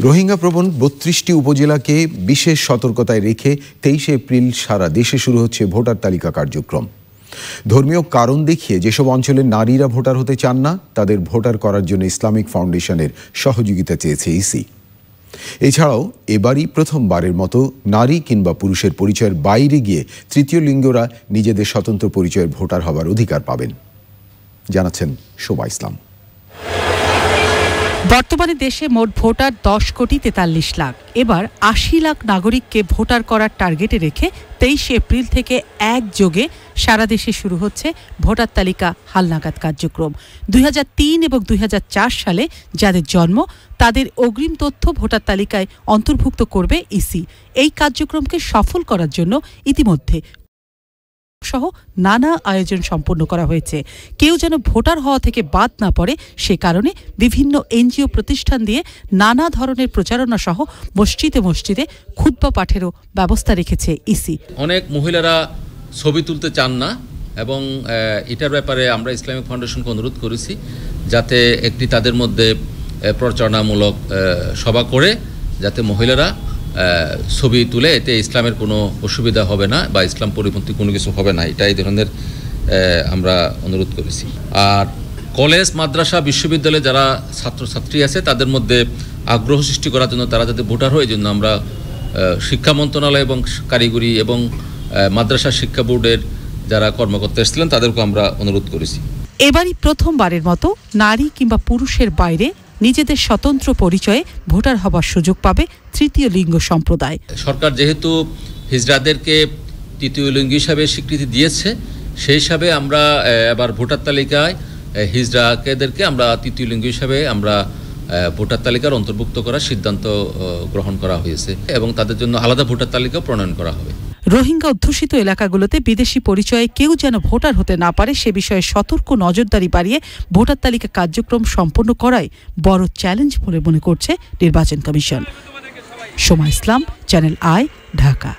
রোহিঙ্গা প্রবণ ৩২টি উপজেলাকে বিশেষ সতর্কতায় রেখে ২৩ এপ্রিল সারা দেশে শুরু হচ্ছে ভোটার তালিকা কার্যক্রম। ধর্মীয় কারণ দেখিয়ে যেসব অঞ্চলে নারীরা ভোটার হতে চান না তাদের ভোটার করার জন্য ইসলামিক ফাউন্ডেশনের সহযোগিতা চেয়েছে ইসি। এছাড়াও এবারই প্রথমবারের মতো নারী কিংবা পুরুষের পরিচয়ের বাইরে গিয়ে তৃতীয় লিঙ্গরা নিজেদের স্বতন্ত্র পরিচয়ের ভোটার হবার অধিকার পাবেন, জানাচ্ছেন শোভা ইসলাম। বর্তমানে দেশে মোট ভোটার 10,43 লাখ। এবার 80 লাখ নাগরিককে ভোটার করার টার্গেটে রেখে 23 এপ্রিল থেকে একযোগে সারা দেশে শুরু হচ্ছে ভোটার তালিকা হালনাগাদ কার্যক্রম। 2003 এবং 2004 সালে যাদের জন্ম তাদের অগ্রিম তথ্য ভোটার তালিকায় অন্তর্ভুক্ত করবে ইসি। এই কার্যক্রমকে সফল করার জন্য ইতিমধ্যে সহ নানা আয়োজন সম্পন্ন করা হয়েছে। কেউ যেন ভোটার হওয়া থেকে বাদ না পড়ে সে কারণে বিভিন্ন এনজিও প্রতিষ্ঠান দিয়ে নানা ধরনের প্রচারণা সহ মসজিদে মসজিদে খুতবা পাঠেরও ব্যবস্থা রেখেছে ইসি। অনেক মহিলারা ছবি তুলতে চান না এবং এটার ব্যাপারে আমরা ইসলামিক ফাউন্ডেশনকে অনুরোধ করেছি যাতে একটি তাদের মধ্যে প্রচারণামূলক সভা করে যাতে মহিলারা ছবি তুলে, এতে ইসলামের কোনো অসুবিধা হবে না বা ইসলাম পরিপন্থী কোনো কিছু হবে না, এটা এই ধরনের আমরা অনুরোধ করেছি। আর কলেজ, মাদ্রাসা, বিশ্ববিদ্যালয়ে যারা ছাত্রছাত্রী আছে তাদের মধ্যে আগ্রহ সৃষ্টি করার জন্য তারা যাতে ভোটার হয়, এই জন্য আমরা শিক্ষা মন্ত্রণালয় এবং কারিগরি এবং মাদ্রাসা শিক্ষা বোর্ডের যারা কর্মকর্তা এসেছিলেন তাদেরকে আমরা অনুরোধ করেছি। এবারই প্রথমবারের মতো নারী কিংবা পুরুষের বাইরে নিজেদের স্বতন্ত্র পরিচয়ে ভোটার হবার সুযোগ পাবে তৃতীয় লিঙ্গ সম্প্রদায়। সরকার যেহেতু হিজড়াদেরকে তৃতীয় লিঙ্গ হিসাবে স্বীকৃতি দিয়েছে, সেই হিসাবে আমরা এবার ভোটার তালিকায় হিজড়াদেরকে আমরা তৃতীয় লিঙ্গ হিসাবে আমরা ভোটার তালিকার অন্তর্ভুক্ত করার সিদ্ধান্ত গ্রহণ করা হয়েছে এবং তাদের জন্য আলাদা ভোটার তালিকা প্রণয়ন করা হবে। রোহিঙ্গা অধ্যুষিত এলাকাগুলোতে বিদেশি পরিচয়ে কেউ যেন ভোটার হতে না পারে সে বিষয়ে সতর্ক নজরদারি বাড়িয়ে ভোটার তালিকা কার্যক্রম সম্পন্ন করাই বড় চ্যালেঞ্জ বলে মনে করছে নির্বাচন commission. Shobha Islam, channel I, Dhaka.